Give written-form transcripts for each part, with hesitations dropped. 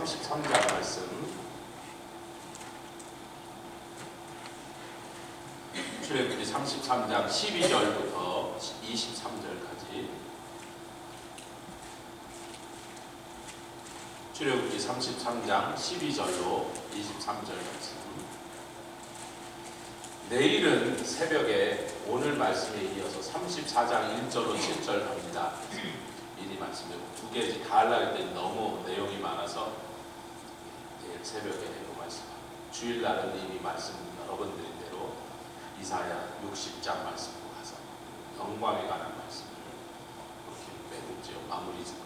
33장 말씀, 출애굽기 33장 12절부터 23절까지, 출애굽기 33장 12절로 23절 말씀. 내일은 새벽에 오늘 말씀에 이어서 34장 1절로 7절 갑니다. 미리 말씀드리고 두 개 다 하려고 했더니 너무 내용이 많아서 내일 새벽에 그 말씀, 주일날은 이미 말씀 여러 번 드린 대로 이사야 60장 말씀으로 가서 영광에 관한 말씀을 이렇게 매듭지어 마무리 짓고,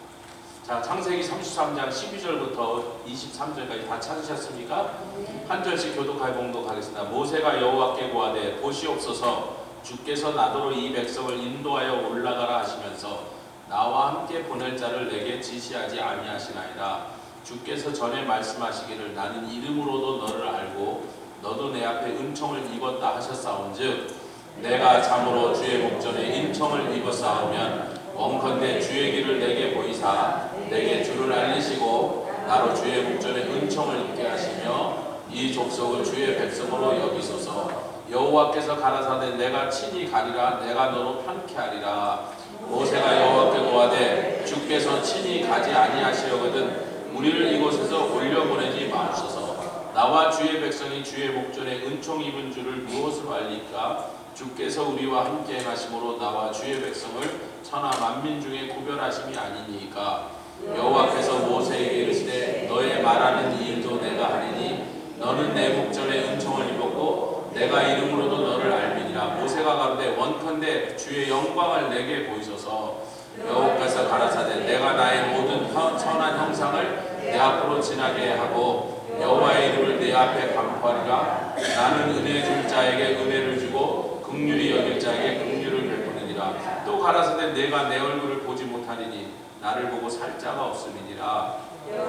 자, 창세기 33장 12절부터 23절까지 다 찾으셨습니까? 한 절씩 교독하여 봉독하겠습니다. 모세가 여호와께 고하되 보시옵소서, 주께서 나더러 이 백성을 인도하여 올라가라 하시면서 나와 함께 보낼 자를 내게 지시하지 아니하시나이다. 주께서 전에 말씀하시기를 나는 이름으로도 너를 알고 너도 내 앞에 은총을 입었다 하셨사온즉 내가 참으로 주의 목전에 은총을 입었사오면 원컨대 주의 길을 내게 보이사 내게 주를 알리시고 나로 주의 목전에 은총을 입게 하시며 이 족속을 주의 백성으로 여기소서. 여호와께서 가라사대 내가 친히 가리라. 내가 너로 편케 하리라. 모세가 여호와께 고하되 주께서 친히 가지 아니하시려거든 우리를 이곳에서 올려보내지 마옵소서. 나와 주의 백성이 주의 목전에 은총 입은 줄을 무엇으로 알리까? 주께서 우리와 함께 행하심으로 나와 주의 백성을 천하 만민 중에 구별하심이 아니니까. 여호와께서 모세에게 이르시되 너의 말하는 일도 내가 하리니 너는 내 목전에 은총을 입었고 내가 이름으로도 너를 알미니라. 모세가 가로되 원컨대 주의 영광을 내게 보이소서. 여호와께서 가라사대 내가 나의 모든 선한 형상을 내 앞으로 지나게 하고 여호와의 이름을 내 앞에 강포하리라. 나는 은혜 줄 자에게 은혜를 주고 긍휼히 여길 자에게 긍휼을 베푸느니라. 또 가라사대 내가 내 얼굴을 보지 못하리니 나를 보고 살 자가 없음이니라.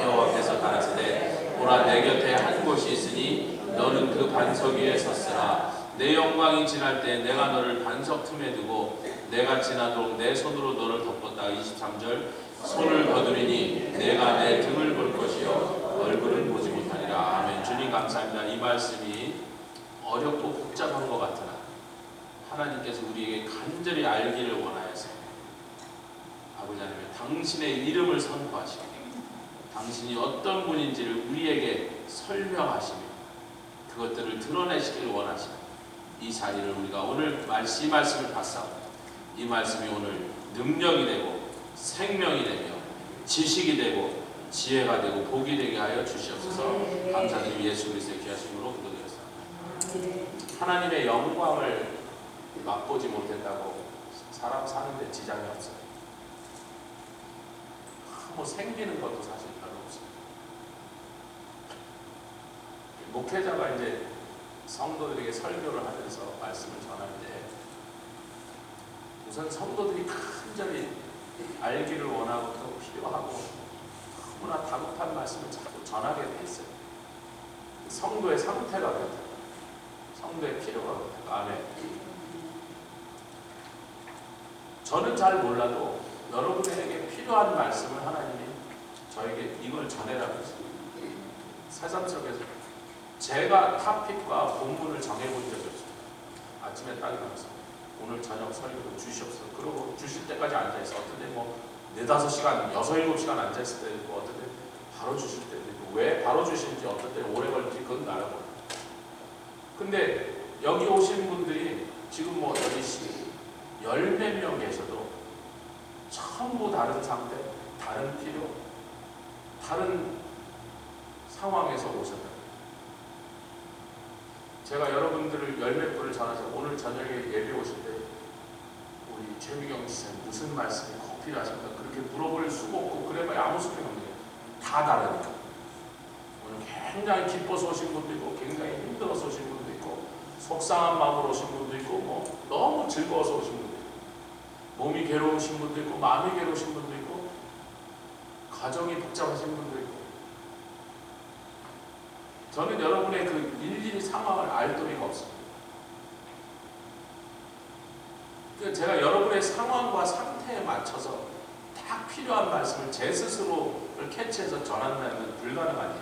여호와께서 가라사대 보라 내 곁에 한 곳이 있으니 너는 그 반석 위에 섰으나 내 영광이 지날 때 내가 너를 반석 틈에 두고 내가 지나도록 내 손으로 너를 덮었다. 23절 손을 거두리니 내가 내 등을 볼 것이요 얼굴은 보지 못하리라. 아멘. 주님 감사합니다. 이 말씀이 어렵고 복잡한 것 같으나 하나님께서 우리에게 간절히 알기를 원하여서 아버지 하나님 당신의 이름을 선포하시고 당신이 어떤 분인지를 우리에게 설명하시며 그것들을 드러내시기를 원하시는 이 자리를 우리가 오늘 이 말씀을 받사옵니다. 이 말씀이 오늘 능력이 되고 생명이 되며 지식이 되고 지혜가 되고 복이 되게 하여 주시옵소서. 감사드리며 예수 그리스도의 귀하심으로 기도드렸습니다. 하나님의 영광을 맛보지 못했다고 사람 사는데 지장이 없어요. 뭐 생기는 것도 사실 별로 없어요. 목회자가 이제 성도들에게 설교를 하면서 말씀을 전할 때 우선 성도들이 간절히 알기를 원하고 또 필요하고 너무나 다급한 말씀을 자꾸 전하게 돼 있어요. 성도의 상태가 그렇다. 성도의 필요가 그렇다. 아멘. 저는 잘 몰라도 여러분에게 필요한 말씀을 하나님이 저에게 이걸 전해라고 했어요. 새삼스럽게 제가 토픽과 본문을 정해본 적이 없어요. 아침에 딱 일어나서 오늘 저녁 설교도 주시옵소서. 그러고 주실 때까지 앉아있어. 어떤 때 뭐 4-5시간, 6-7시간 앉아있을 때도 있고 어떤 때 바로 주실 때도 있고 왜 바로 주시는지 어떤 때 오래 걸릴지 그건 나라 몰라요. 근데 여기 오신 분들이 지금 뭐 여기 10몇 명 계셔도 전부 다른 상태, 다른 필요, 다른 상황에서 오셨다. 제가 여러분들을 열몇 분을 전해서 오늘 저녁에 예배 오실 때 우리 최미경 지사님 무슨 말씀이 꼭 필요하십니까? 그렇게 물어볼 수가 없고 그래봐야 아무 소용이 없는 게 다 다르니까. 오늘 굉장히 기뻐서 오신 분도 있고 굉장히 힘들어서 오신 분도 있고 속상한 마음으로 오신 분도 있고 뭐 너무 즐거워서 오신 분도 있고 몸이 괴로우신 분도 있고 마음이 괴로우신 분도 있고 가정이 복잡하신 분도 있고 저는 여러분의 그 일일이 상황을 알 도리가 없습니다. 제가 여러분의 상황과 상태에 맞춰서 딱 필요한 말씀을 제 스스로를 캐치해서 전한다면 불가능합니다. 불가능한 일.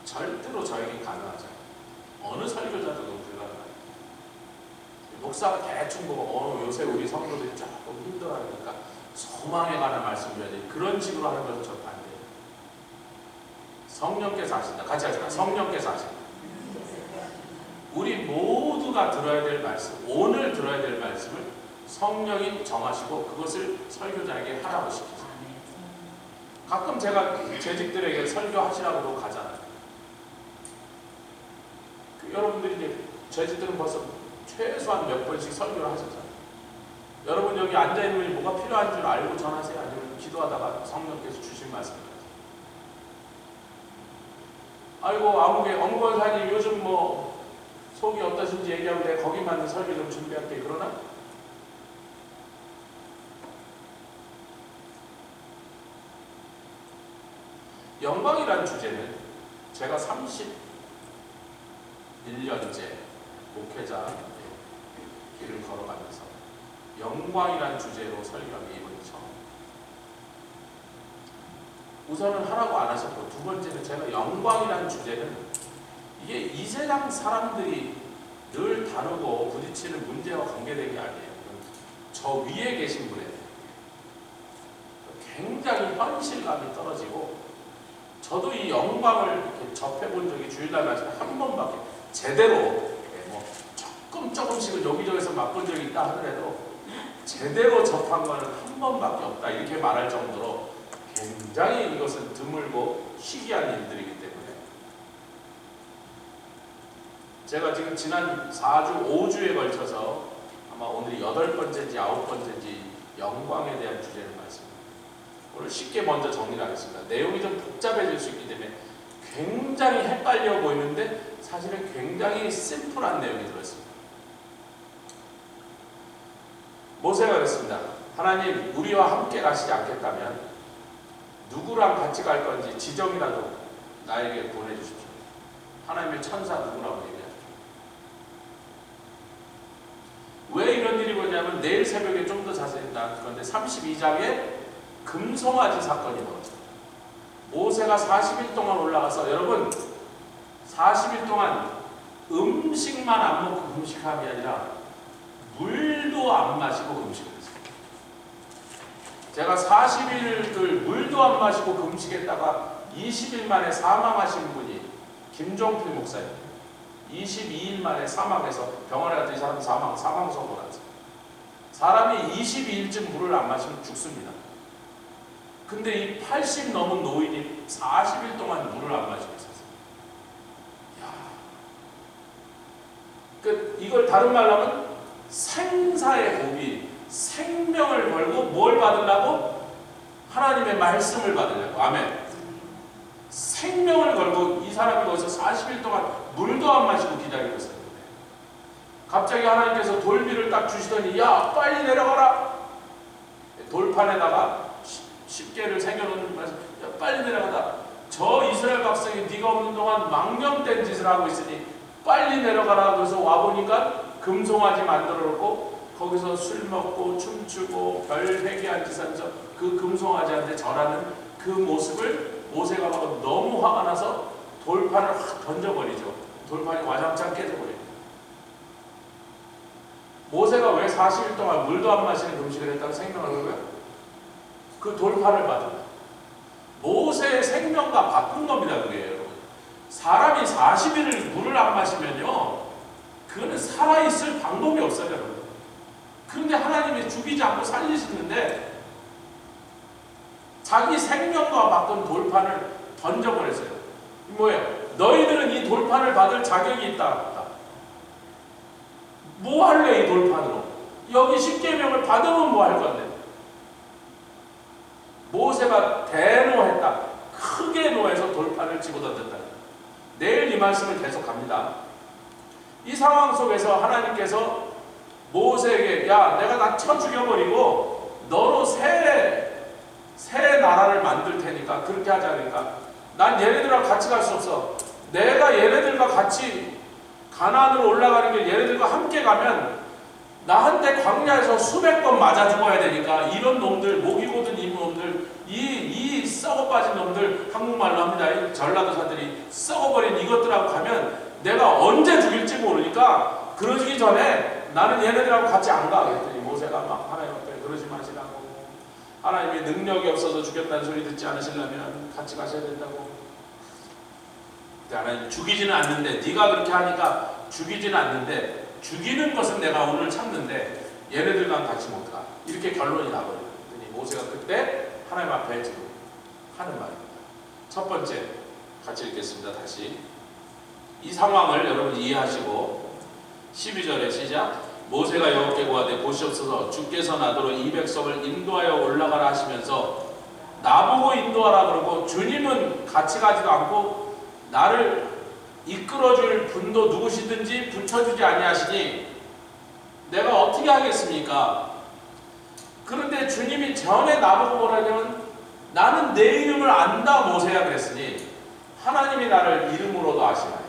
절대로 저에게 가능하지 않아요. 어느 설교자도 불가능해요. 목사가 대충 보고 요새 우리 성도들이 조금 힘들어하니까 소망에 관한 말씀을 해야 돼. 그런 식으로 하는 것은 저 반대예요. 성령께서 하신다. 같이 하자. 성령께서 하신다. 우리 모두가 들어야 될 말씀, 오늘 들어야 될 말씀을 성령이 정하시고 그것을 설교자에게 하라고 시키죠. 가끔 제가 재직들에게 설교하시라고 가잖아요. 여러분들이 이제 재직들은 벌써 최소한 몇 번씩 설교를 하셨잖아요. 여러분 여기 앉아있는 분이 뭐가 필요한 줄 알고 전하세요? 아니면 기도하다가 성령께서 주신 말씀을 하세요? 아이고 아무개 엄권사님 요즘 뭐 속이 어떠신지 얘기하고 내가 거기 맞는 설교 좀 준비할게. 그러나 영광이라는 주제는 제가 31년째 목회자 길을 걸어가면서 영광이라는 주제로 설교한 게 이번이 처음. 우선은 하라고 안 하셨고, 두 번째는 제가 영광이라는 주제는 이게 이 세상 사람들이 늘 다루고 부딪히는 문제와 관계된 게 아니에요. 저 위에 계신 분에 굉장히 현실감이 떨어지고, 저도 이 영광을 이렇게 접해본 적이 주일날 말씀에 한 번밖에 제대로 뭐 조금씩은 여기저기서 맛본 적이 있다 하더라도 제대로 접한 거는 한 번밖에 없다 이렇게 말할 정도로 굉장히 이것은 드물고 희귀한 일들이기 때문에 제가 지금 지난 4주, 5주에 걸쳐서 아마 오늘이 8번째인지 9번째인지 영광에 대한 주제를 말씀드립니다. 오늘 쉽게 먼저 정리를 하겠습니다. 내용이 좀 복잡해질 수 있기 때문에 굉장히 헷갈려 보이는데 사실은 굉장히 심플한 내용이 들어있습니다. 모세가 그랬습니다. 하나님, 우리와 함께 가시지 않겠다면 누구랑 같이 갈 건지 지정이라도 나에게 보내주십시오. 하나님의 천사 누구라고 얘기하죠. 왜 이런 일이 보냐면 내일 새벽에 좀 더 자세히 나올 건데 32장에 금송아지 사건이 벌어져요. 모세가 40일 동안 올라가서, 여러분 40일 동안 음식만 안 먹고 금식한 게 아니라 물도 안 마시고 금식을 했어요. 제가 40일을 물도 안 마시고 금식했다가 20일 만에 사망하신 분이 김종필 목사입니다. 22일 만에 사망해서 병원에 갔더니 이 사람이 사망 선고를 했어요. 사람이 22일쯤 물을 안 마시면 죽습니다. 근데 이 80 넘은 노인이 40일 동안 물을 안 마시고 있었어요. 이걸 다른 말로 하면 생사의 고비, 생명을 걸고 뭘 받으려고? 하나님의 말씀을 받으려고. 아멘. 생명을 걸고 이 사람이 거기서 40일 동안 물도 안 마시고 기다리고 있어요. 갑자기 하나님께서 돌비를 딱 주시더니 야 빨리 내려가라. 돌판에다가 십계를 새겨놓는 말씀, 야 빨리 내려가다. 저 이스라엘 백성이 네가 없는 동안 망령된 짓을 하고 있으니 빨리 내려가라. 그래서 와보니까 금송아지 만들어 놓고 거기서 술 먹고 춤추고 별 회개한 짓 하면서 그 금송아지한테 절하는 그 모습을 모세가 보고 너무 화가 나서 돌판을 확 던져버리죠. 돌판이 와장창 깨져버려요. 모세가 왜 40일 동안 물도 안 마시는 금식을 했다고 생명을 거고요? 그 돌판을 받은 거예요. 모세의 생명과 바꾼 겁니다. 그게 여러분. 사람이 40일을 물을 안 마시면요, 그거는 살아있을 방법이 없어요. 여러분. 그런데 하나님이 죽이지 않고 살리시는데 자기 생명과 바꾼 돌판을 던져버렸어요. 뭐예요? 너희들은 이 돌판을 받을 자격이 있다. 뭐 할래 이 돌판으로? 여기 십계명을 받으면 뭐 할 건데? 모세가 대노했다. 크게 노해서 돌판을 집어던졌다. 내일 이 말씀을 계속합니다. 이 상황 속에서 하나님께서 모세에게 야 내가 다 쳐 죽여버리고 너로 새 나라를 만들 테니까 그렇게 하자니까 난 얘네들과 같이 갈 수 없어. 내가 얘네들과 같이 가나안으로 올라가는 길 얘네들과 함께 가면 나한테 광야에서 수백 번 맞아 죽어야 되니까 이런 놈들, 목이 고든 이 놈들, 이 썩어 빠진 놈들, 한국말로 합니다. 이 전라도사들이 썩어버린 이것들하고 가면 내가 언제 죽일지 모르니까 그러기 전에 나는 얘네들하고 같이 안 가. 그랬더니 모세가 막 하나님 앞에 그러지 마시라고. 하나님이 능력이 없어서 죽였다는 소리 듣지 않으시려면 같이 가셔야 된다고. 하나님 죽이지는 않는데, 네가 그렇게 하니까 죽이지는 않는데, 죽이는 것은 내가 오늘 참는데 얘네들과는 같이 못 가. 이렇게 결론이 나버려요. 모세가 그때 하나님 앞에 지금 하는 말입니다. 첫 번째, 같이 읽겠습니다. 다시 이 상황을 여러분 이해하시고 12절에 시작. 모세가 여호와께 구하되 보시옵소서 주께서 나더러 이 백성을 인도하여 올라가라 하시면서 나보고 인도하라 그러고 주님은 같이 가지도 않고 나를 이끌어줄 분도 누구시든지 붙여주지 아니하시니 내가 어떻게 하겠습니까? 그런데 주님이 전에 나보고 뭐라냐면 나는 내 이름을 안다 모세야 그랬으니 하나님이 나를 이름으로도 아시나이다.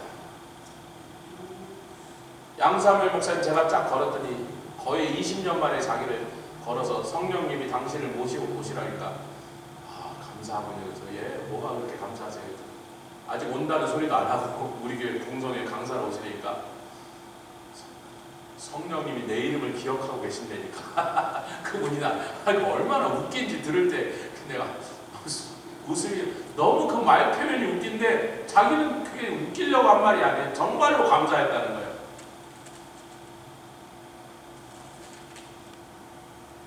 양사무엘 목사님 제가 쫙 걸었더니 거의 20년 만에 자기를 걸어서 성령님이 당신을 모시고 오시라니까 감사하군요. 그래서 예, 뭐가 그렇게 감사하세요? 아직 온다는 소리도 안 하고 우리 교회 공성에 강사로 오시니까 성령님이 내 이름을 기억하고 계신다니까. 그분이 얼마나 웃긴지 들을 때 내가 웃음이 너무 그 말 표현이 웃긴데 자기는 그게 웃기려고 한 말이 아니에요. 정말로 감사했다는 거예요.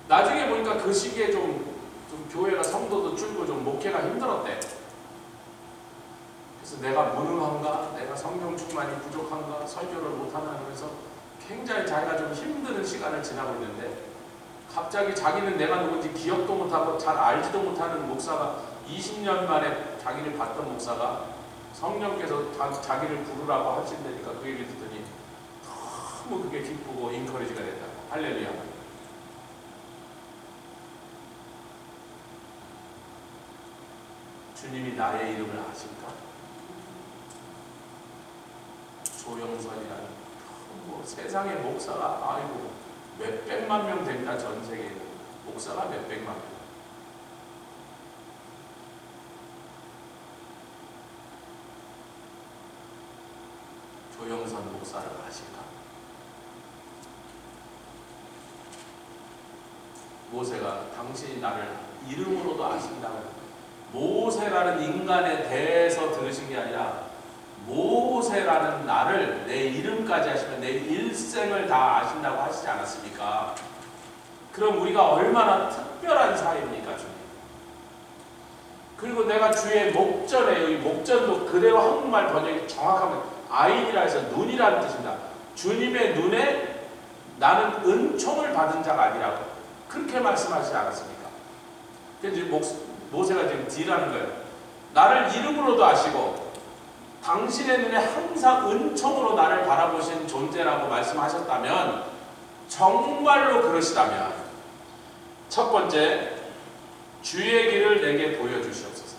나중에 보니까 그 시기에 좀 교회가 성도도 줄고 좀 목회가 힘들었대. 그래서 내가 무능한가? 내가 성령 충만이 부족한가? 설교를 못하나? 하면서 굉장히 자기가 좀 힘든 시간을 지나고 있는데 갑자기 자기는 내가 누군지 기억도 못하고 잘 알지도 못하는 목사가 20년 만에 자기를 봤던 목사가 성령께서 자기를 부르라고 하신다니까 그 얘기 듣더니 너무 그게 기쁘고 인커리지가 됐다. 할렐루야. 주님이 나의 이름을 아실까? 조영선이라는 세상의 목사가 아이고 몇백만 명 됩니다. 전 세계에 목사가 몇백만 명. 조영선 목사를 아실까? 모세가 당신이 나를 이름으로도 아신다고. 모세라는 인간에 대해서 들으신 게 아니라 모세라는 나를 내 이름까지 하시면 내 일생을 다 아신다고 하시지 않았습니까? 그럼 우리가 얼마나 특별한 사이입니까, 주님? 그리고 내가 주의 목전에, 이 목전도 그대로 한국말 번역이 정확하면 아인이라 해서 눈이라는 뜻입니다. 주님의 눈에 나는 은총을 받은 자가 아니라고 그렇게 말씀하시지 않았습니까? 그래서 모세가 지금 D라는 거예요. 나를 이름으로도 아시고 당신의 눈에 항상 은총으로 나를 바라보신 존재라고 말씀하셨다면, 정말로 그러시다면 첫 번째, 주의 길을 내게 보여주시옵소서.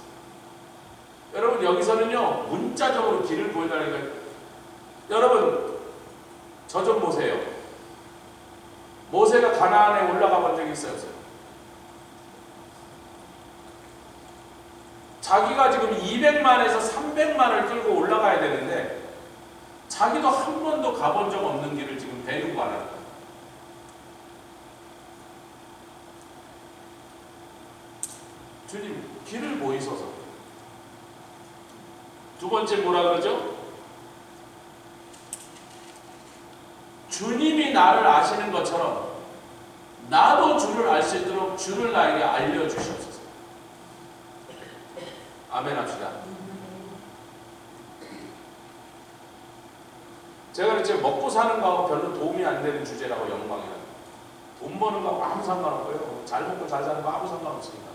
여러분 여기서는요 문자적으로 길을 보여달라는 거예요. 여러분 저 좀 보세요. 모세가 가나안에 올라가 본 적이 있어요, 없어요? 자기가 지금 200만에서 300만을 끌고 올라가야 되는데 자기도 한 번도 가본 적 없는 길을 지금 데리고 가는 거예요. 주님 길을 보이소서. 두 번째 뭐라 그러죠? 주님이 나를 아시는 것처럼 나도 주를 알 수 있도록 주를 나에게 알려주시옵소서. 아멘 합시다. 제가 이제 먹고 사는 거하고 별로 도움이 안 되는 주제라고, 영광이라는 돈 버는 거하고 아무 상관없고요. 잘 먹고 잘 사는 거 아무 상관없습니다.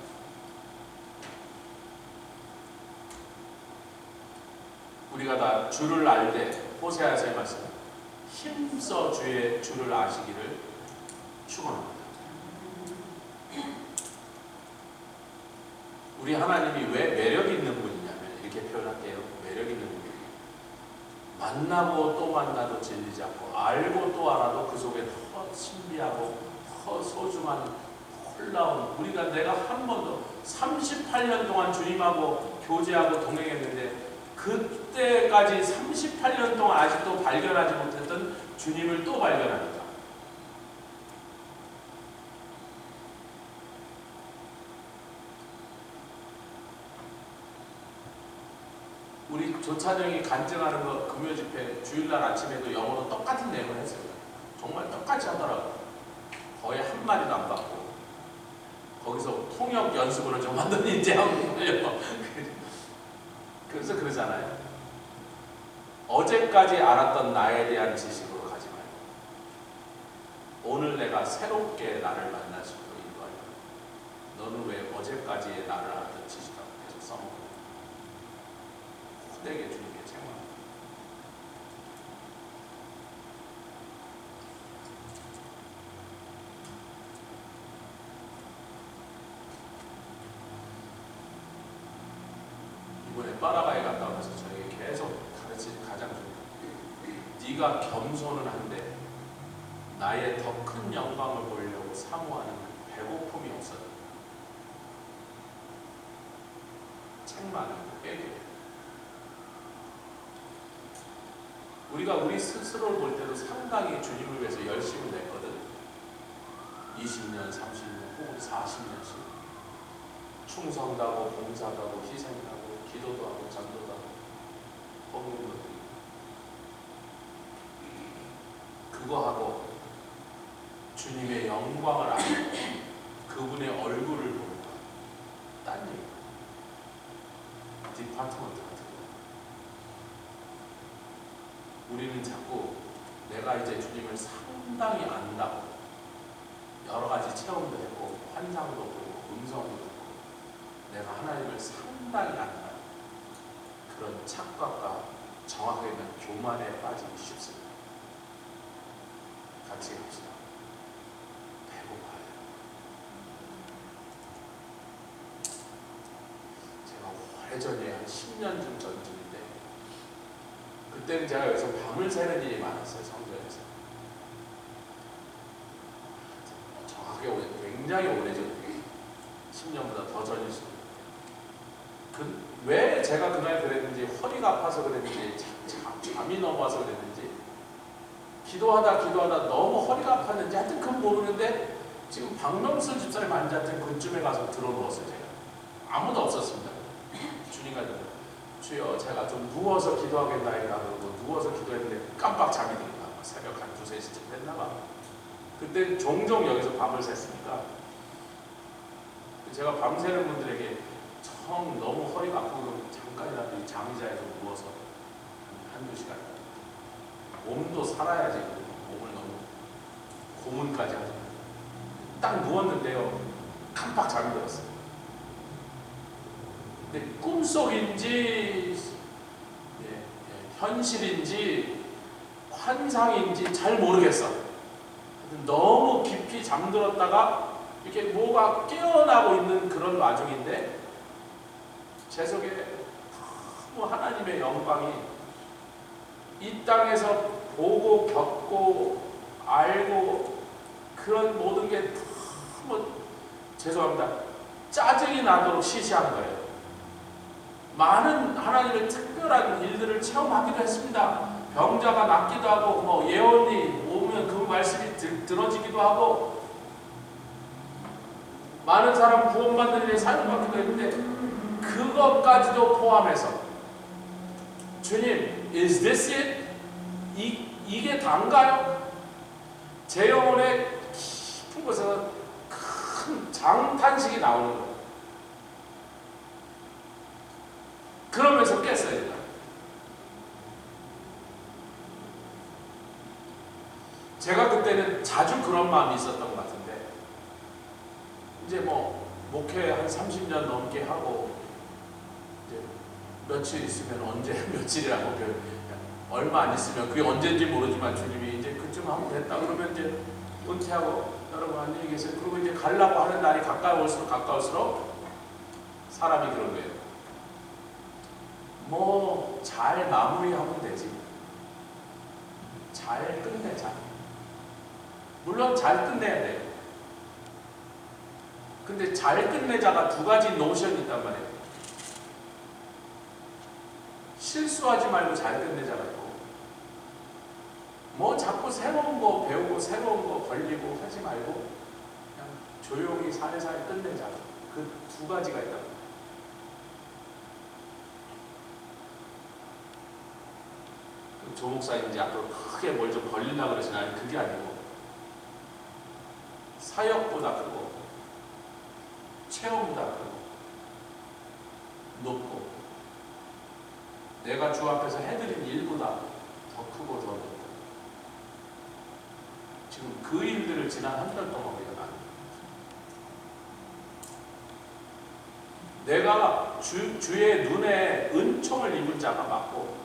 우리가 다 주를 알 때, 호세아서의 말씀, 힘써 주를 아시기를 축원합니다. 우리 하나님이 왜 매력 있는 분이냐면 이렇게 표현할게요. 매력 있는 분이에요. 만나고 또 만나도 질리지 않고, 알고 또 알아도 그 속에 더 신비하고 더 소중한 놀라운 우리가 내가 한 번도 38년 동안 주님하고 교제하고 동행했는데 그때까지 38년 동안 아직도 발견하지 못했던 주님을 또 발견합니다. 우리 조찬영이 간증하는 거 금요 집회 주일날 아침에도 영어로 똑같은 내용을 했어요. 정말 똑같이 하더라고요. 거의 한 마디도 안 받고 거기서 통역 연습을 좀 하더니 이제 하고 거예요. 그래서 그러잖아요. 어제까지 알았던 나에 대한 지식으로 가지 말고 오늘 내가 새롭게 나를 만날 수 있도록 인도하여. 너는 왜 어제까지의 나를 알았던 지식하고 계속 써먹어? 내게 주님께 책망합니다. 이번에 파라과이 갔다 오면서 저에게 계속 가르친 가장 네가 겸손은 한데 나의 더 큰 영광을 보이려고 사모하는 배고픔이 없어요. 책망은 회개. 우리가 우리 스스로를 볼 때도 상당히 주님을 위해서 열심을 냈거든. 20년, 30년, 혹은 40년씩 충성도 하고 봉사도 하고 희생도 하고 기도도 하고 전도도 하고 헌금도 하고 그거 하고 주님의 영광을 알고 그분의 얼굴을 보는 것. 딴 얘기. 디파트먼트 같은 거. 우리는 자꾸 내가 이제 주님을 상당히 안다고 여러 가지 체험도 했고 환상도 보고 음성도 듣고 내가 하나님을 상당히 안다. 그런 착각과 정확하게 는 교만에 빠지기 쉽습니다. 같이 합시다. 배고파요. 제가 오래전에 한 10년쯤 전쯤인데 그때는 제가 여기서 밤을 새는 일이 많았어요. 성전에서. 정확하게 굉장히 오래전 10년보다 더 전일 수도 있어요. 왜 제가 그날 그랬는지 허리가 아파서 그랬는지 잠이 너무 와서 그랬는지 기도하다 너무 허리가 아팠는지 하여튼 그건 모르는데 지금 박명수 집사님 앉았던 그쯤에 가서 들어누웠어요. 제가 아무도 없었습니다. 주님과 주여 제가 좀 누워서 기도하겠나이다 그러고 누워서 기도했는데 깜빡 잠이 든다. 새벽 한 2, 3시쯤 됐나봐. 그때 종종 여기서 밤을 샜으니까 제가 밤새는 분들에게 정 너무 허리가 아프고 잠깐이라도 이 장의자에서 누워서 한두 시간 몸도 살아야지 몸을 너무 고문까지 하죠. 딱 누웠는데요 깜빡 잠이 들었어요. 근데 꿈속인지 현실인지 환상인지 잘 모르겠어. 너무 깊이 잠들었다가 이렇게 뭐가 깨어나고 있는 그런 와중인데 제 속에 너무 하나님의 영광이 이 땅에서 보고 겪고 알고 그런 모든 게 너무 죄송합니다. 짜증이 나도록 시시한 거예요. 많은 하나님의 특별한 일들을 체험하기도 했습니다. 병자가 낫기도 하고 뭐 예언이 오면 그 말씀이 들어지기도 하고 많은 사람 구원받는 일에 사용받기도 했는데 그것까지도 포함해서 주님, is this it? 이게 단가요? 제 영혼의 깊은 곳에서 큰 장탄식이 나오는 거예요. 그러면서 깼어요. 제가 그때는 자주 그런 마음이 있었던 것 같은데 이제 뭐 목회 한 30년 넘게 하고 이제 며칠 있으면 언제 며칠이라고 얼마 안 있으면 그게 언제인지 모르지만 주님이 이제 그쯤 하면 됐다 그러면 이제 은퇴하고 여러분 안녕히 계세요. 그리고 이제 가려고 하는 날이 가까울수록 사람이 그런 거예요. 뭐 잘 마무리하면 되지. 잘 끝내자. 물론 잘 끝내야 돼요. 근데 잘 끝내자가 두 가지 노션이 있단 말이에요. 실수하지 말고 잘 끝내자가 있고, 뭐 자꾸 새로운 거 배우고 새로운 거 걸리고 하지 말고 그냥 조용히 살살 끝내자. 그 두 가지가 있다. 조 목사님 이제 앞으로 크게 뭘 좀 벌리려고 그러시나요? 그게 아니고 사역보다 크고 체험보다 크고 높고 내가 주 앞에서 해드린 일보다 더 크고 더 높고 지금 그 일들을 지난 한 달 동안 우리가 나눕니다. 내가 주의 눈에 은총을 입은 자가 맞고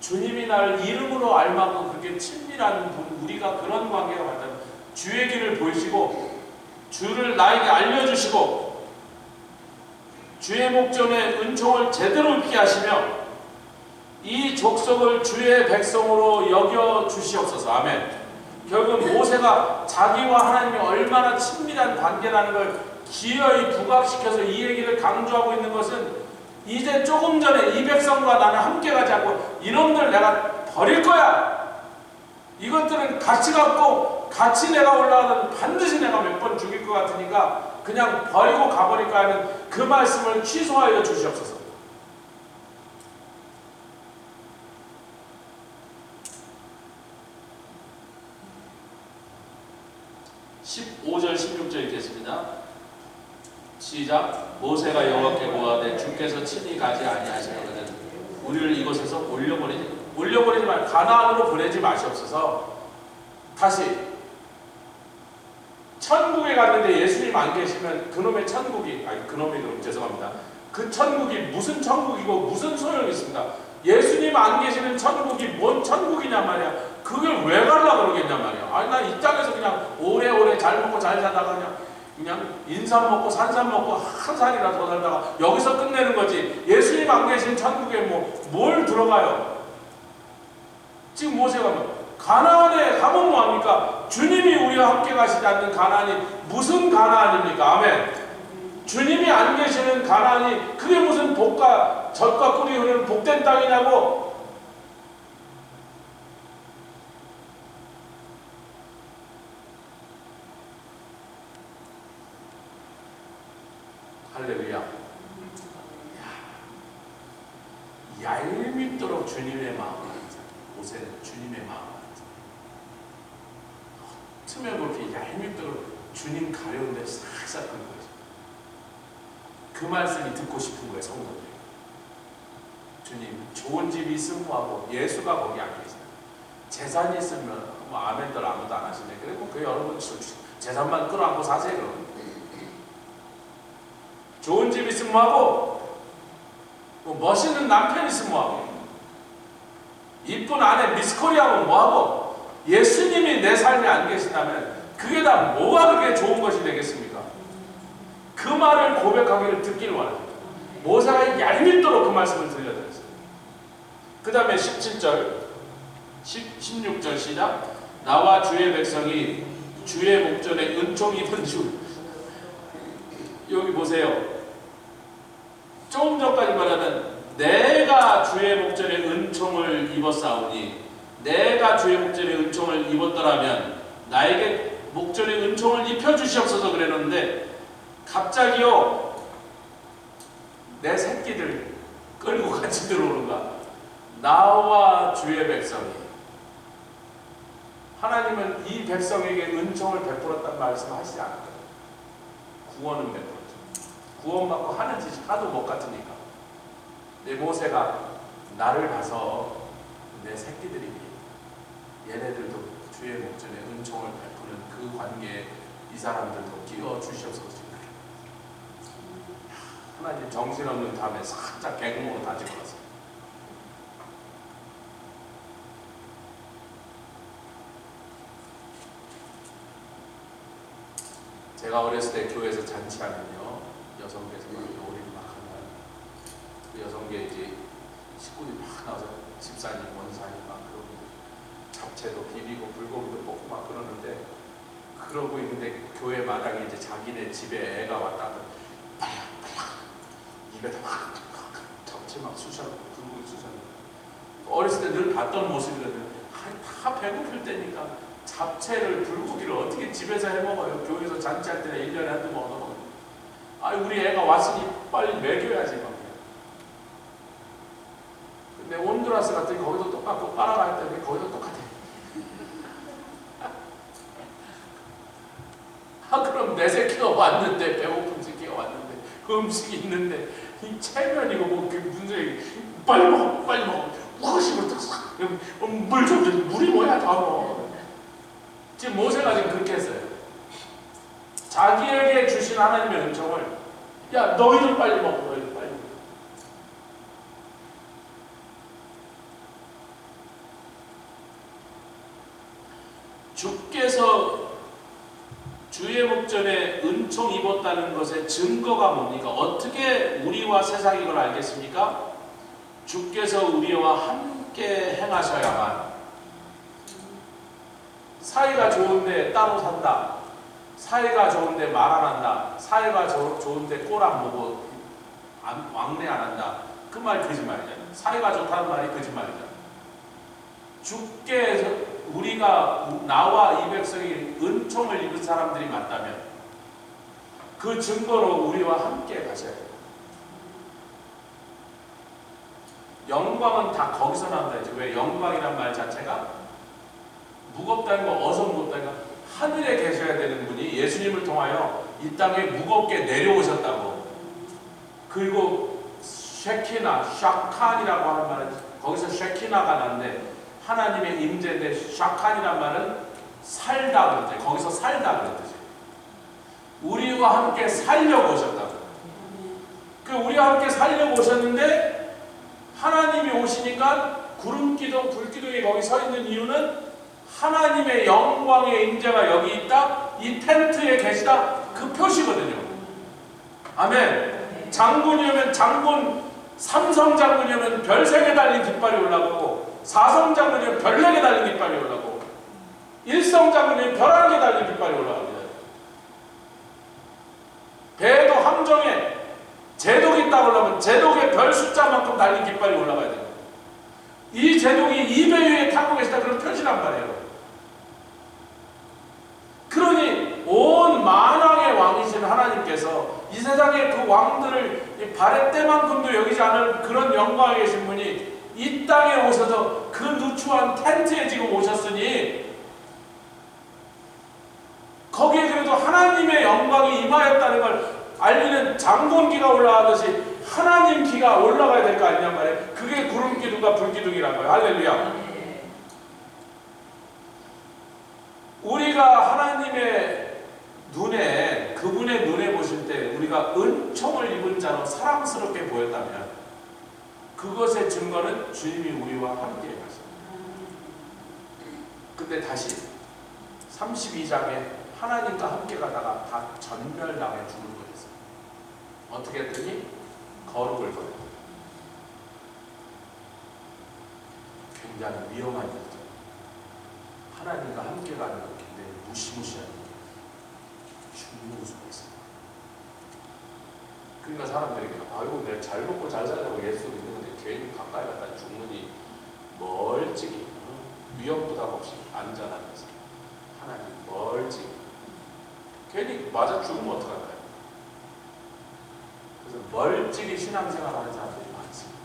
주님이 나를 이름으로 알만큼 그렇게 친밀한 분, 우리가 그런 관계가 맞다면 주의 길을 보이시고 주를 나에게 알려주시고 주의 목전에 은총을 제대로 입게 하시며 이 족속을 주의 백성으로 여겨 주시옵소서. 아멘. 결국 모세가 자기와 하나님이 얼마나 친밀한 관계라는 걸 기어이 부각시켜서 이 얘기를 강조하고 있는 것은 이제 조금 전에 이 백성과 나는 함께 가지 않고 이놈들 내가 버릴 거야. 이것들은 같이 갖고 같이 내가 올라가면 반드시 내가 몇 번 죽일 것 같으니까 그냥 버리고 가버릴까 하는 그 말씀을 취소하여 주시옵소서. (15절) (16절) 읽겠습니다. 시작. 모세가 여호와께 고하되 주께서 친히 가지 아니하시거든 우리를 이곳에서 올려버리지 말고 가나안으로 보내지 마시옵소서. 다시 천국에 갔는데 예수님 안 계시면 그놈의 천국이 죄송합니다. 그 천국이 무슨 천국이고 무슨 소용이 있습니다. 예수님 안 계시는 천국이 뭔 천국이냐 말이야. 그걸 왜 가려고 그러겠냐 말이야. 아니 나 이 땅에서 그냥 오래오래 잘 먹고 잘 살다가 그냥 인삼 먹고 산삼 먹고 한 살이나 더 살다가 여기서 끝내는 거지. 예수님 안 계신 천국에 뭘 들어가요? 지금 모세가 가나안에 가면 뭐합니까? 주님이 우리와 함께 가시지 않는 가나안이 무슨 가나안입니까? 아멘. 주님이 안 계시는 가나안이 그게 무슨 젖과 꿀이 흐르는 복된 땅이냐고. 할렐루야. 얄밉도록 주님의 마음을 아는 사람. 모세는 주님의 마음을 아는 사람. 틈에 그렇게 얄밉도록 주님 가려운데 싹싹 긁는 거죠. 그 말씀이 듣고 싶은 거예요, 성도들이. 주님, 좋은 집이 있으면 뭐하고 예수가 거기 안 계시다. 재산이 있으면 아멘들 아무도 안 하시네. 그리고 그 여러분 재산만 끌어안고 사세요. 좋은 집 있으면 뭐하고 멋있는 남편 있으면 뭐하고 이쁜 아내 미스코리아면 뭐하고 예수님이 내 삶에 안 계신다면 그게 다 뭐가 그렇게 좋은 것이 되겠습니까? 그 말을 고백하기를 듣기를 원합니다. 모세가 얄밉도록 그 말씀을 들려드렸어요. 그 다음에 17절 16절 시작. 나와 주의 백성이 주의 목전에 은총 입은 줄. 여기 보세요. 조금 전까지 말하면 내가 주의 목전에 은총을 입었사오니 내가 주의 목전에 은총을 입었더라면 나에게 목전에 은총을 입혀주시옵소서 그랬는데 갑자기요 내 새끼들 끌고 같이 들어오는가. 나와 주의 백성이. 하나님은 이 백성에게 은총을 베풀었단 말씀을 하시지 않았거든요. 구원은 베풀었죠. 구원받고 하는 짓이 하도 못 같으니까 내 모세가 나를 봐서 내 새끼들이 얘네들도 주의 목전에 은총을 베푸는 그 관계에 이 사람들도 끼워 주시옵소서. 하나님 정신없는 다음에 살짝 갱목으로 다 집어넣었어요. 제가 어렸을 때 교회에서 잔치하면요 여성계에서 막 요리를 막 한다. 그 여성계 이제 식구들이 막 나와서 집사님, 원사님 막 그러고 잡채도 비비고 불고기도 볶고 막 그러는데 그러고 있는데 교회 마당에 이제 자기네 집에 애가 왔다가 빨랑 입에다 막 잡채 막 쑤셔놓고 불고기 쑤셔놓고 어렸을 때 늘 봤던 모습이거든요. 다 배고플 때니까 잡채를 불고기를 어떻게 집에서 해먹어요. 교회에서 잔치할 때는 1년에 한두 번 얻어먹어요. 아 우리 애가 왔으니 빨리 먹여야지 막. 근데 온두라스 같은 게 거기도 똑같고 파라과이 때문에 거기도 똑같아. 아 그럼 내 새끼가 왔는데 배고픈 새끼가 왔는데 그 음식이 있는데 이 체면이고 뭐 그게 무슨 소리 빨리 먹어 빨리 먹어 우거심을 탁 물 좀 줘. 물이 뭐야 다 먹어. 지금 모세가 지금 그렇게 했어요. 자기에게 주신 하나님의 은총을 야 너희도 빨리 먹어 너희도 빨리 먹어. 주께서 주의 목전에 은총 입었다는 것의 증거가 뭡니까? 어떻게 우리와 세상이 이걸 알겠습니까? 주께서 우리와 함께 행하셔야만. 사이가 좋은데 따로 산다. 사이가 좋은데 말 안 한다. 사이가 좋은데 꼴 안 보고 왕래 안 한다. 그 말 거짓말이잖아. 사이가 좋다는 말이 거짓말이잖아. 주께서 우리가 나와 이 백성이 은총을 입은 사람들이 맞다면 그 증거로 우리와 함께 가셔야 돼요. 영광은 다 거기서 나온다 했죠. 왜? 영광이란 말 자체가 무겁다는 거, 어서 무겁다는 거, 하늘에 계셔야 되는 분이 예수님을 통하여 이 땅에 무겁게 내려오셨다고. 그리고 쉐키나, 샤칸이라고 하는 말은 거기서 쉐키나가 나는데 하나님의 임재인데 샤칸이란 말은 살다 그런 뜻이에요. 거기서 살다 그런 뜻이에요. 우리와 함께 살려고 오셨다고. 그 우리와 함께 살려고 오셨는데 하나님이 오시니까 구름기둥, 불기둥이 거기 서 있는 이유는 하나님의 영광의 임재가 여기 있다. 이 텐트에 계시다. 그 표시거든요. 아멘. 장군이면 장군, 삼성 장군이면 별 3개 달린 깃발이 올라가고 사성 장군이면 별 4개 달린 깃발이 올라가고 일성 장군이면 별 1개 달린 깃발이 올라갑니다. 배도 함정에 제독이 있다고 하려면 제독의 별 숫자만큼 달린 깃발이 올라가야 돼요. 이 제독이 2배 위에 타고 계시다 그런 표시란 말이에요. 그러니 온 만왕의 왕이신 하나님께서 이 세상의 그 왕들을 바렛대만큼도 여기지 않을 그런 영광에 계신 분이 이 땅에 오셔서 그 누추한 텐트에 지금 오셨으니 거기에 그래도 하나님의 영광이 임하였다는 걸 알리는 장군기가 올라가듯이 하나님 기가 올라가야 될 거 아니냔 말이에요. 그게 구름기둥과 불기둥이란 거예요. 할렐루야. 우리가 하나님의 눈에, 그분의 눈에 보실 때 우리가 은총을 입은 자로 사랑스럽게 보였다면 그것의 증거는 주님이 우리와 함께 가십니다. 근데 다시 32장에 하나님과 함께 가다가 다 전멸당해 죽을 뻔했어요. 어떻게 했더니 거룩을 버렸어요. 굉장히 위험한 일이죠. 하나님과 함께 가는 것 굉장히 무시무시한 일이에요. 죽는 수가 있어요. 그러니까 사람들이 아이고 내가 잘 먹고 잘 살려고 예수 믿는데 괜히 가까이 갔다 죽느니 멀찍이 위험 부담 없이 안전하면서 하나님 멀찍이 괜히 맞아 죽으면 어떡할까요? 그래서 멀찍이 신앙생활 하는 사람들이 많습니다.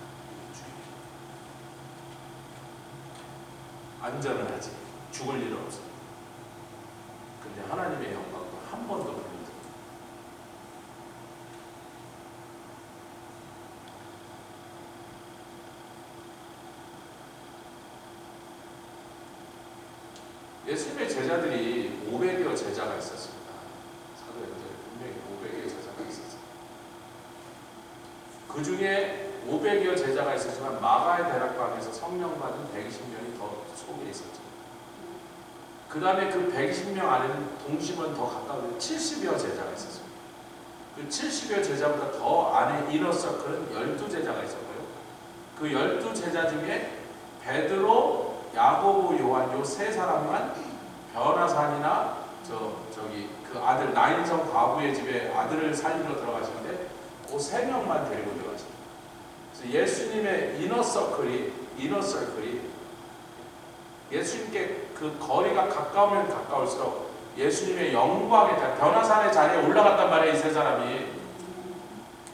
안전은 하지 죽을 일은 없어요. 근데 하나님의 영광도 한 번도 모릅니다. 예수님의 제자들이 500여 제자가 있었습니다. 사도행전에 분명히 500여 제자가 있었어요. 그 중에 500여 제자가 있었지만 마가의 대락방에서 성령 받은 120명이 더 속에 있었죠. 그 다음에 그 120명 안에는 동심은 더 가까운 70여 제자가 있었습니다. 그 70여 제자보다 더 안에 이너서클은 12제자가 있었고요. 그 12제자 중에 베드로, 야고보, 요한 요 세 사람만 변화산이나 저기 그 아들 나인성 과부의 집에 아들을 살리러 들어가시는데 그 3명만 데리고 들어가시죠. 그래서 예수님의 이너서클이 예수님께 그 거리가 가까우면 가까울수록 예수님의 영광의 변화산의 자리에 올라갔단 말이에요. 이 세 사람이.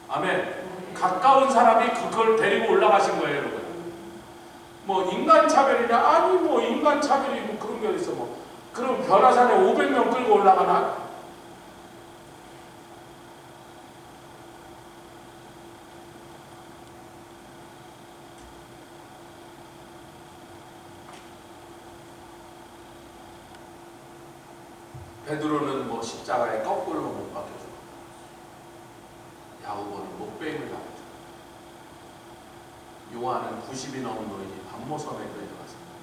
아멘. 가까운 사람이 그걸 데리고 올라가신 거예요, 여러분. 뭐 인간 차별이냐? 아니 뭐 인간 차별이 뭐 그런 게 어딨어 뭐. 그럼 변화산에 500명 끌고 올라가나? 베드로는 뭐 십자가에 거꾸로 못 박혀줘. 야고보는 목베임을 당하죠. 요한은 90이 넘은 노인이 반모섬에 끌려갔습니다.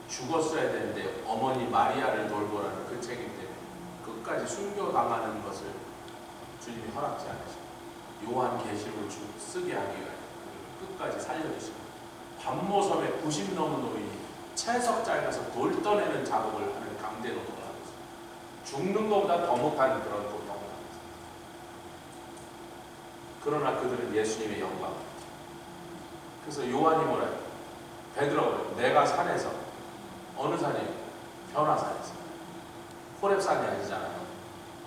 죽었어야 되는데 어머니 마리아를 돌보라는 그 책임 때문에 끝까지 순교당하는 것을 주님이 허락지 않으시고 요한 계시록을 쓰게 하기 위해 끝까지 살려주시고 반모섬에 90 넘은 노인이 채석자에 가서 돌 떠내는 작업을 하는 강제 노동을 하고 있습니다. 죽는 것보다 더 못하는 그런 고통을 하고 있습니다. 그러나 그들은 예수님의 영광. 그래서 요한이 뭐라 해요? 베드로가 내가 산에서 어느 산이에요? 변화산에서. 호렙산이 아니잖아요.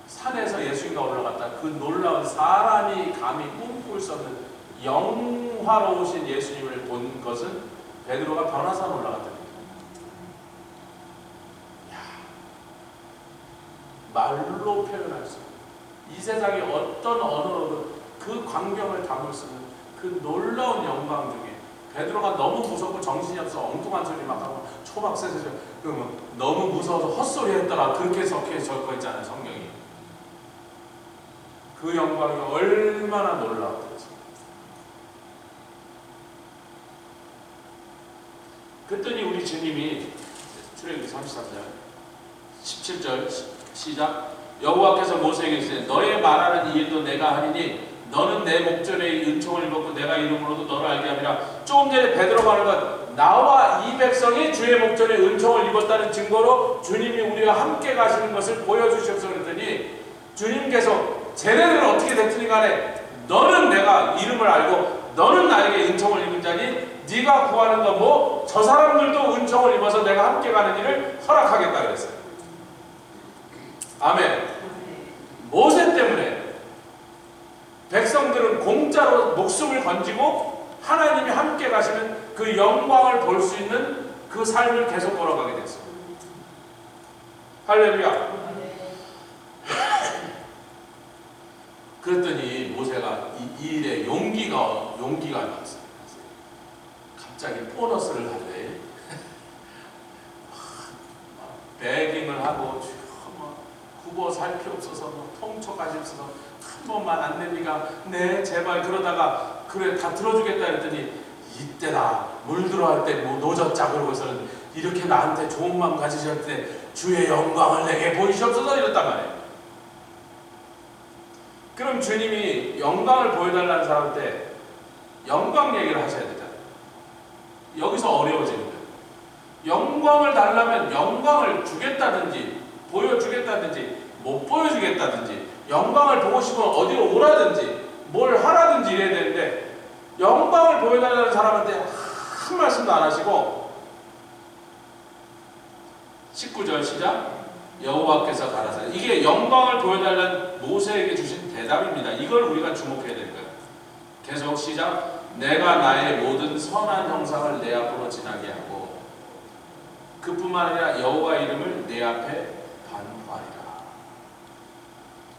산에서 예수님과 올라갔다 그 놀라운 사람이 감히 꿈꿀 수 없는 영화로우신 예수님을 본 것은 베드로가 변화산 올라갔다. 말로 표현할 수 없는 이 세상에 어떤 언어로도 그 광경을 담을 수 없는 그 놀라운 영광 중에 베드로가 너무 무섭고 정신이 없어 엉뚱한 소리 막 하고 초막새서 너무 무서워서 헛소리 했더라 그렇게 적혀 있잖아요 성경이. 그 영광이 얼마나 놀라웠는지. 그랬더니 우리 주님이 출애굽기 33장 17절 시작. 여호와께서 모세에게 이르시되 너의 말하는 이 일도 내가 하리니 너는 내 목전에 은총을 입었고 내가 이름으로도 너를 알게 함이라. 조금 전에 베드로가 하는 건 나와 이 백성이 주의 목전에 은총을 입었다는 증거로 주님이 우리와 함께 가시는 것을 보여주셔서 그랬더니 주님께서 쟤네들은 어떻게 됐든 간에 너는 내가 이름을 알고 너는 나에게 은총을 입은 자니 네가 구하는 거 뭐 저 사람들도 은총을 입어서 내가 함께 가는 일을 허락하겠다 그랬어요. 아멘. 모세 때문에 백성들은 공짜로 목숨을 건지고 하나님이 함께 가시는 그 영광을 볼 수 있는 그 삶을 계속 걸어가게 됐어요. 할렐루야. 그랬더니 모세가 이 일에 용기가 나왔어요. 갑자기 보너스를 할래. 배깅을 하고 후보 살피옵소서 통초까지 없어서 한 번만 안 됩니까? 네 제발. 그러다가 그래 다 들어주겠다 했더니 이때다 물 들어갈 때 뭐 노젓자 그러고서는 이렇게 나한테 좋은 마음 가지셨을 때 주의 영광을 내게 보이시옵소서 이랬단 말이에요. 그럼 주님이 영광을 보여달라는 사람한테 영광 얘기를 하셔야 되잖아요. 여기서 어려워지는 거예요. 영광을 달라면 영광을 주겠다든지 보여주겠다든지 못 보여주겠다든지 영광을 보고 싶으면 어디로 오라든지 뭘 하라든지 이래야 되는데 영광을 보여달라는 사람한테 한 말씀도 안 하시고 19절 시작. 여호와께서 가라사대. 이게 영광을 보여달라는 모세에게 주신 대답입니다. 이걸 우리가 주목해야 될 거예요. 계속 시작. 내가 나의 모든 선한 형상을 내 앞으로 지나게 하고 그뿐만 아니라 여호와 이름을 내 앞에 반포하리라.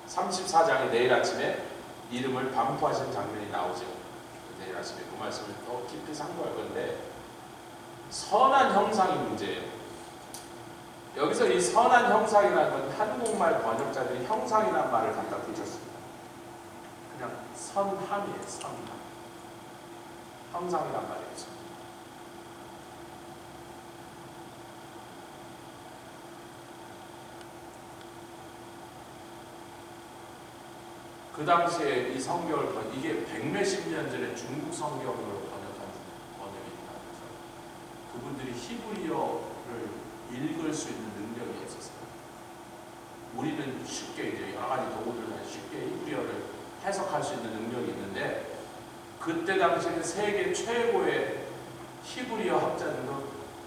34장에 내일 아침에 이름을 반포하신 장면이 나오죠. 내일 아침에 그 말씀을 더 깊이 상고할 건데 선한 형상이 문제예요. 여기서 이 선한 형상이라는 건 한국말 번역자들이 형상이라는 말을 갖다 붙였습니다. 그냥 선함이에요. 선함. 형상이란 말이죠. 그 당시에 이 성경을 이게 100몇십 년 전에 중국 성경으로 번역한 번역입니다. 그래서 그분들이 히브리어를 읽을 수 있는 능력이 있었어요. 우리는 쉽게 이제 여러 가지 도구들로 쉽게 히브리어를 해석할 수 있는 능력이 있는데, 그때 당시에는 세계 최고의 히브리어 학자들도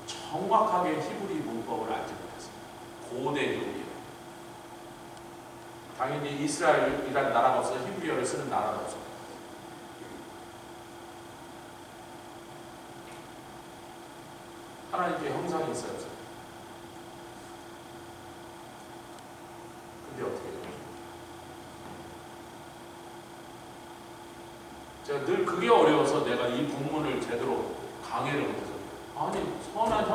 정확하게 히브리 문법을 알지 못했습니다. 고대 히브리어. 당연히 이스라엘이라는 나라가 없어서 히브리어를 쓰는 나라가 없어요. 하나님께 형상이 있어요, 없어요? 근데 어떻게 해요? 제가 늘 그게 어려워서 내가 이 본문을 제대로 강의를 못해서, 아니 선한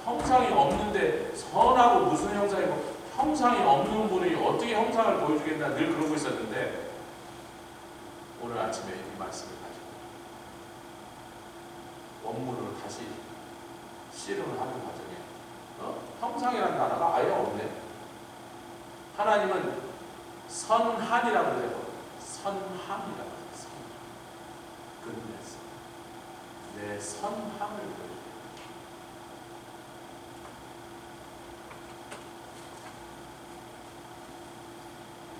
형상이 없는데 선하고 무슨 형상이고, 형상이 없는 분이 어떻게 형상을 보여주겠나 늘 그러고 있었는데, 오늘 아침에 이 말씀을 가지고 원문으로 다시 실험을 하는 과정에 형상이라는 단어가 아예 없네. 하나님은 선한이라고 그래요. 선함이라고 해요. 끝냈어. 내 선함을 보여줘.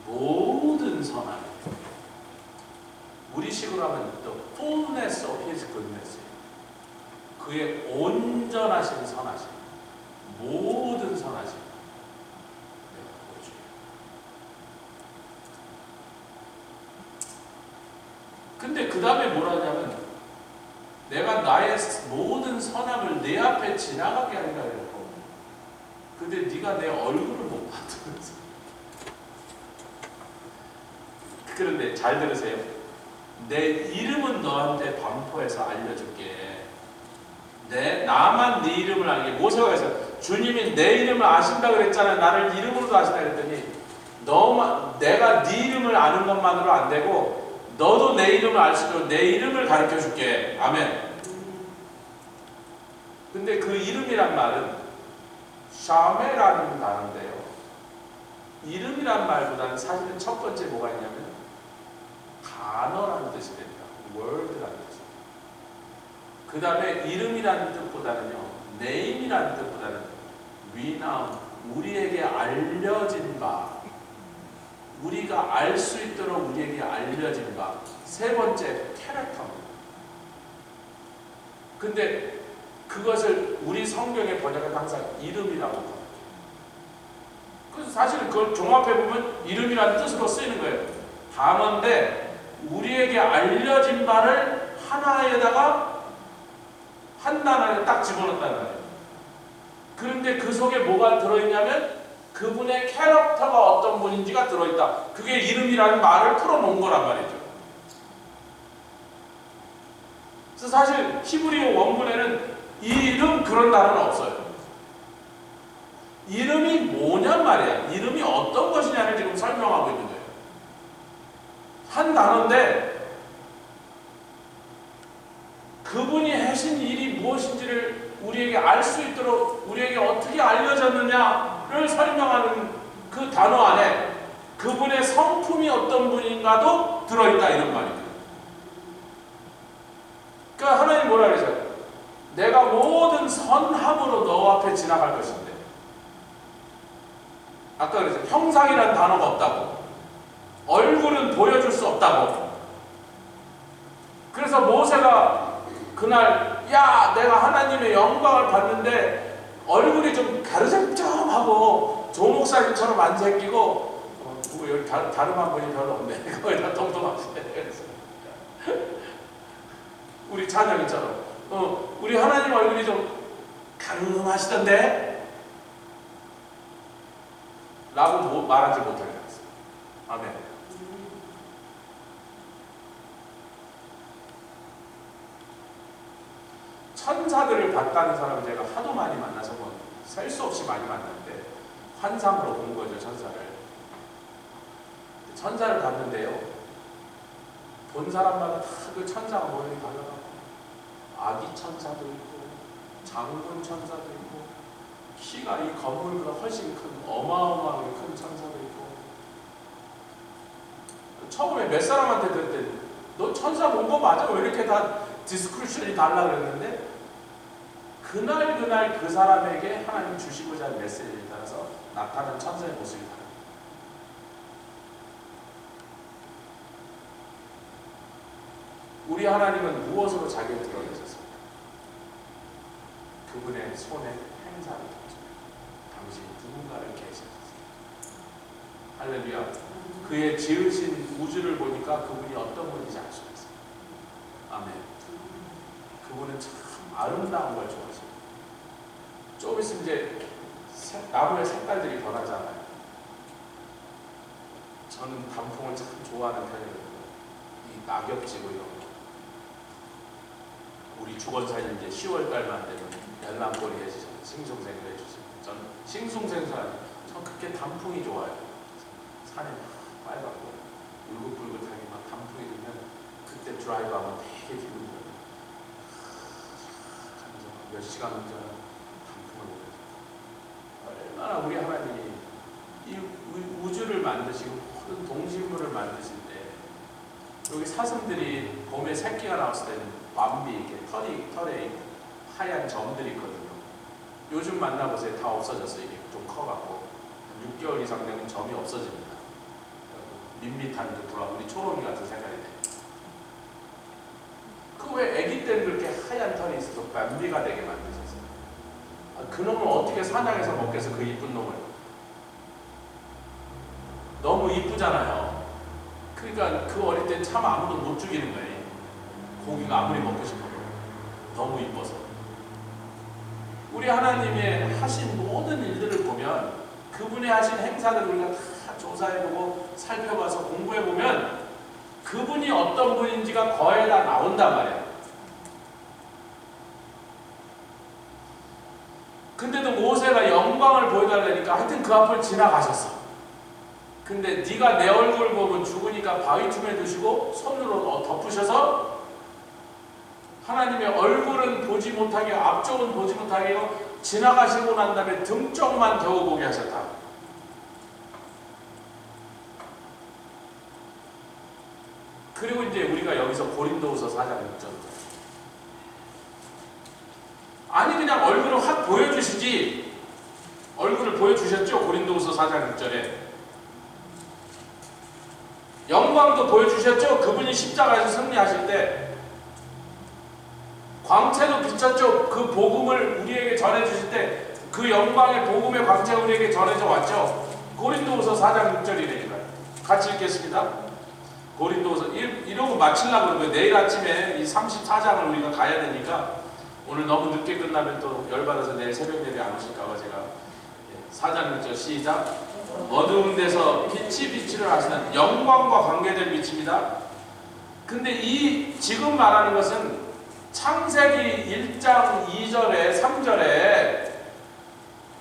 모든 선함. 우리식으로 하면 the fullness of His goodness. 그의 온전하신 선하심, 모든 선하심 내가 보여줄게. 근데 그 다음에 뭐라 하냐면, 내가 나의 모든 선함을 내 앞에 지나가게 하리라 이랬고, 근데 네가 내 얼굴을 못 봤다면서. 그런데 잘 들으세요. 내 이름은 너한테 반포해서 알려줄게. 나만 네 이름을 알게. 모세가 그래서 주님이 내 이름을 아신다 그랬잖아요. 나를 이름으로도 아신다 그랬더니, 내가 네 이름을 아는 것만으로 안 되고 너도 내 이름을 알 수 있도록 내 이름을 가르쳐 줄게. 아멘. 근데 그 이름이란 말은 샤메라는 단어인데요, 이름이란 말보다는 사실은 첫 번째 뭐가 있냐면 단어라는 뜻이 됩니다. word라는 뜻. 그 다음에 이름이라는 뜻보다는요, name이라는 뜻보다는 renown, 우리에게 알려진 바, 우리가 알 수 있도록 우리에게 알려진 바. 세 번째, 캐릭터입니다. 근데 그것을 우리 성경의 번역은 항상 이름이라고 합니다. 그래서 사실은 그걸 종합해보면 이름이라는 뜻으로 쓰이는 거예요. 단어인데 우리에게 알려진 바를 하나에다가 한 단어에 딱 집어넣었다는 거예요. 그런데 그 속에 뭐가 들어있냐면 그분의 캐릭터가 어떤 분인지가 들어있다. 그게 이름이라는 말을 풀어놓은 거란 말이죠. 그래서 사실 히브리어 원문에는 이름 그런 단어는 없어요. 이름이 뭐냔 말이야. 이름이 어떤 것이냐를 지금 설명하고 있는 거예요. 한 단어인데 그분이 하신 일이 무엇인지를 우리에게 알 수 있도록 우리에게 어떻게 알려졌느냐를 설명하는 그 단어 안에 그분의 성품이 어떤 분인가도 들어있다, 이런 말입니다. 그러니까 하나님 뭐라 그러죠? 내가 모든 선함으로 너 앞에 지나갈 것인데, 아까 그랬죠. 형상이라는 단어가 없다고, 얼굴은 보여줄 수 없다고. 그래서 모세가 그날, 야, 내가 하나님의 영광을 봤는데 얼굴이 좀 가르장점하고 조목사님처럼 안 생기고, 여기 다른 한 분이 별로 없네. 거의 다 동동하시네. 우리 찬영이처럼, 우리 하나님 얼굴이 좀 강하시던데? 라고 말하지 못하게 됐어요. 아멘. 천사들을 봤다는 사람을 제가 하도 많이 만나서 셀 수 없이 많이 만났는데, 환상으로 본 거죠, 천사를. 천사를 봤는데요, 본 사람마다 다 그 천사가 모양이 달라가고, 아기 천사도 있고 장군 천사도 있고, 키가 이 건물보다 훨씬 큰 어마어마하게 큰 천사도 있고. 처음에 몇 사람한테 그랬더니 너 천사 본 거 맞아? 왜 이렇게 다 디스크리션이 달라 그랬는데, 그날 그 사람에게 하나님 주시고자 하는 메시지에 따라서 나타난 천사의 모습이 달라요. 우리 하나님은 무엇으로 자기를 드러내셨습니까? 그분의 손에 행사를 통해서 당신이 누군가를 계시하셨습니다. 할렐루야. 그의 지으신 우주를 보니까 그분이 어떤 분인지 알 수가 있어요. 아멘. 그분은 참 아름다운 걸 좋아하십니다. 좀 있으면 이제 나무의 색깔들이 변하잖아요. 저는 단풍을 참 좋아하는 편이거든요. 이 낙엽지고 이런 거. 우리 주권사님 이제 10월달만 되면 열랑꼬리 해주셔서 싱숭생숭 해주시고, 저는 싱숭생숭 아니에요. 전 그렇게 단풍이 좋아요. 산에 막 빨갛고 울긋불긋하게 막 단풍이 들면 그때 드라이브하면 되게 기분 좋아요. 몇 시간 운전하면 단풍을 보면서 얼마나 우리 하나님이 이 우주를 만드시고 모든 동식물을 만드실 때 여기 사슴들이 봄에 새끼가 나왔을 때는 밤비 이렇게 털에 하얀 점들이 있거든요. 요즘 만나보세요. 다 없어졌어요. 이게 좀 커갖고 6개월 이상 되면 점이 없어집니다. 밋밋한 듯한 우리 초롱이 같은 색깔이 돼. 그 왜 아기 때는 그렇게 하얀 털이 있어서 밤비가 되게 만드셨어요. 그 놈을 어떻게 사냥해서 먹겠어? 그 이쁜 놈을. 너무 이쁘잖아요. 그러니까 그 어릴 때 참 아무도 못 죽이는 거예요. 고기가 아무리 먹고 싶어도 너무 이뻐서. 우리 하나님의 하신 모든 일들을 보면 그분의 하신 행사들을 우리가 다 조사해보고 살펴봐서 공부해보면 그분이 어떤 분인지가 거의 다 나온단 말이에요. 근데도 모세가 영광을 보여달라니까 하여튼 그 앞을 지나가셨어. 근데 네가 내 얼굴 보면 죽으니까 바위틈에 두시고 손으로 덮으셔서 하나님의 얼굴은 보지 못하게, 앞쪽은 보지 못하게 지나가시고 난 다음에 등 쪽만 겨우 보게 하셨다. 그리고 이제 우리가 여기서 고린도후서 4장 6절, 아니 그냥 얼굴을 확 보여주시지. 얼굴을 보여주셨죠? 고린도후서 4장 6절에 영광도 보여주셨죠? 그분이 십자가에서 승리하실 때 광채도 비쳤죠? 그 복음을 우리에게 전해주실 때 그 영광의 복음의 광채가 우리에게 전해져 왔죠? 고린도후서 4장 6절이니까 같이 읽겠습니다. 고린도후서 이러고 마치려고 그런 거예요. 내일 아침에 이 34장을 우리가 가야 되니까 오늘 너무 늦게 끝나면 또 열받아서 내일 새벽 예배 안 오실까봐 제가 4장 6절 시작. 어두운 데서 빛이 빛을 하시는 영광과 관계된 빛입니다. 근데 이 지금 말하는 것은 창세기 1장 2절에 3절에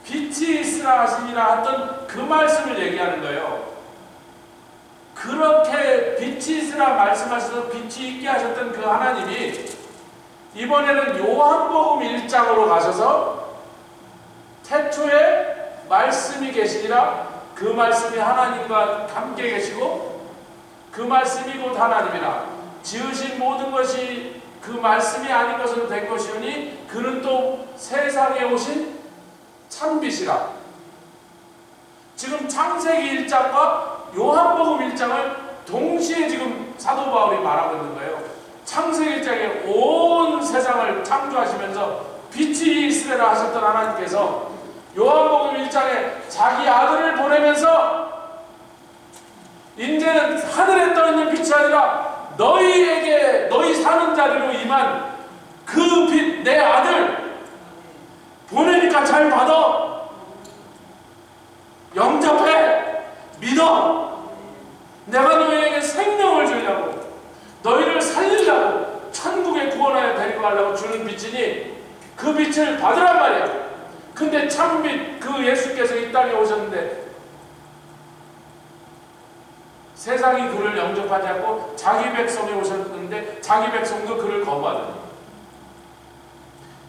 빛이 있으라 하시니라 했던 그 말씀을 얘기하는 거예요. 그렇게 빛이 있으라 말씀하셔서 빛이 있게 하셨던 그 하나님이 이번에는 요한복음 1장으로 가셔서 태초에 말씀이 계시니라, 그 말씀이 하나님과 함께 계시고 그 말씀이 곧 하나님이라, 지으신 모든 것이 그 말씀이 아닌 것으로 된 것이오니 그는 또 세상에 오신 참빛이라. 지금 창세기 1장과 요한복음 1장을 동시에 지금 사도 바울이 말하고 있는 거예요. 창세기 1장에 온 세상을 창조하시면서 빛이 있으리라 하셨던 하나님께서 요한복음 1장에 자기 아들을 보내면서 이제는 하늘에 떠있는 빛이 아니라 너희에게, 너희 사는 자리로 임한 그 빛, 내 아들 보내니까 잘 받아, 영접해, 믿어. 내가 너희에게 생명을 주려고, 너희를 살리려고, 천국에 구원하여 데리고 가려고 주는 빛이니 그 빛을 받으란 말이야. 근데 참빛 그 예수께서 이 땅에 오셨는데 세상이 그를 영접하지 않고 자기 백성이 오셨는데 자기 백성도 그를 거부하더니,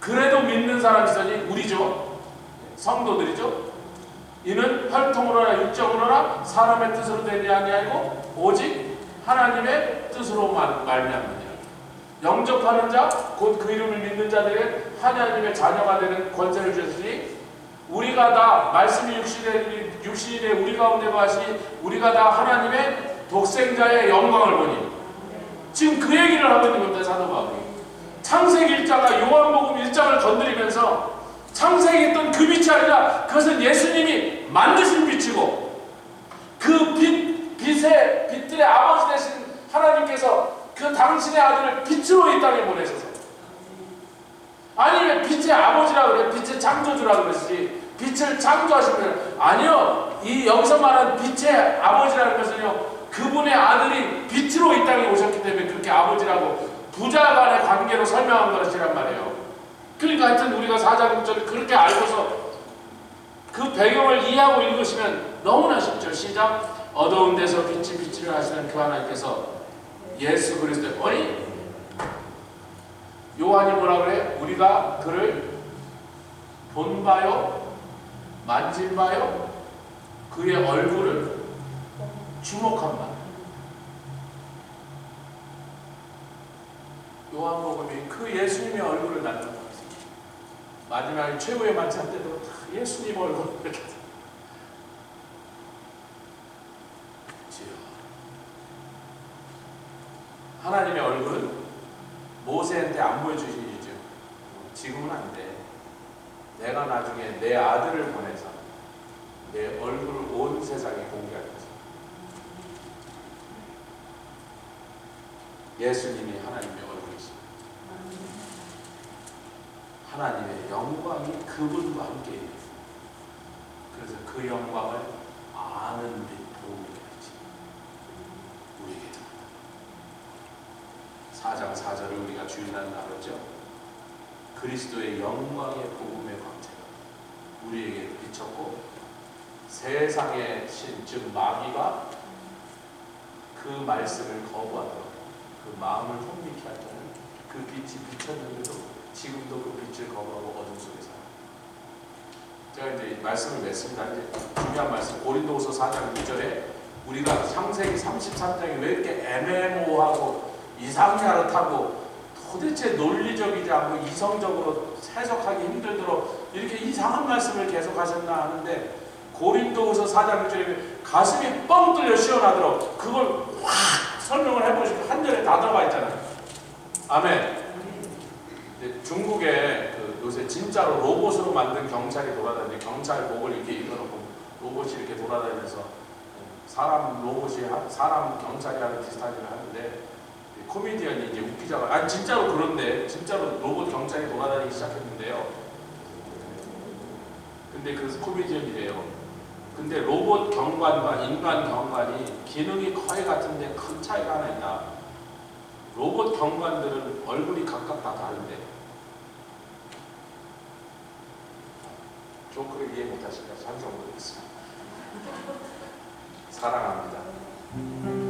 그래도 믿는 사람이 있으니 우리죠, 성도들이죠. 이는 혈통으로나 육정으로나 사람의 뜻으로 되지 아니하고 오직 하나님의 뜻으로 말미암느니라. 영접하는 자 곧 그 이름을 믿는 자들에게 하나님의 자녀가 되는 권세를 주셨으니 우리가 다 말씀이 육신이 돼 우리 가운데 거하시니 우리가 다 하나님의 독생자의 영광을 보니 지금 그 얘기를 하고 있는 겁니다. 사도 바울이. 창세기 1자가 요한복음 1장을 건드리면서 창세기에 있던 그 빛이 아니라 그것은 예수님이 만드신 빛이고 그 빛들의 아버지 되신 하나님께서 그 당신의 아들을 빛으로 이 땅에 보내셔서 아니 왜 빛의 아버지라 그래? 빛의 창조주라 그러지. 빛을 창조하시면 아니요. 이 여기서 말하는 빛의 아버지라는 것은요. 그분의 아들이 빛으로 이 땅에 오셨기 때문에 그렇게 아버지라고 부자 간의 관계로 설명한 것이란 말이에요. 그러니까 하여튼 우리가 4장 6절을 그렇게 알고서 그 배경을 이해하고 읽으시면 너무나 쉽죠. 시작. 어두운 데서 빛이 빛을 하시는 그 하나님께서 예수 그리스도의 어리 요한이 뭐라 그래? 우리가 그를 본 바요, 만질 바요, 그의 얼굴을 주목한 바. 요한복음이 그 예수님의 얼굴을 나타냈어요. 마지막에 최후의 만찬 때도 예수님 얼굴 이렇게. 하나님의 얼굴은 모세한테 안 보여주신 이유죠. 지금은 안 돼. 내가 나중에 내 아들을 보내서 내 얼굴을 온 세상에 공개할 거죠. 예수님이 하나님의 얼굴이십니다. 하나님의 영광이 그분과 함께 있는. 그래서 그 영광을 아는 데 도움이 되지. 우리에게 4장 4절을 우리가 주일날 나눴죠. 그리스도의 영광의 복음의 광채가 우리에게 비쳤고 세상의 신, 즉 마귀가 그 말씀을 거부하도록 그 마음을 혼미케 할 때는 그 빛이 비쳤는데도 지금도 그 빛을 거부하고 어둠 속에 살아요. 제가 이제 말씀을 맺습니다. 이제 중요한 말씀 고린도후서 4장 6절에 우리가 창세기 33장이 왜 이렇게 애매모호하고 이상야릇하고 도대체 논리적이지 않고 이성적으로 해석하기 힘들도록 이렇게 이상한 말씀을 계속 하셨나 하는데 고린도후서 4장 6절에 가슴이 뻥 뚫려 시원하도록 그걸 확 설명을 해보시고 한 절에 다 들어가 있잖아요. 아멘. 중국에 그 요새 진짜로 로봇으로 만든 경찰이 돌아다니는데 경찰복을 이렇게 입어놓고 로봇이 이렇게 돌아다니면서 사람 로봇이 사람 경찰이 하는 비슷한 일을 하는데 코미디언이 이제 웃기자가 아니 진짜로 그런데 진짜로 로봇 경찰이 돌아다니기 시작했는데요. 근데 그 코미디언이래요. 근데 로봇 경관과 인간 경관이 기능이 거의 같은데 큰 차이가 하나 있다. 로봇 경관들은 얼굴이 각각 다 다른데 조크를 이해 못하실까? 찬성 모르겠습니다. 사랑합니다.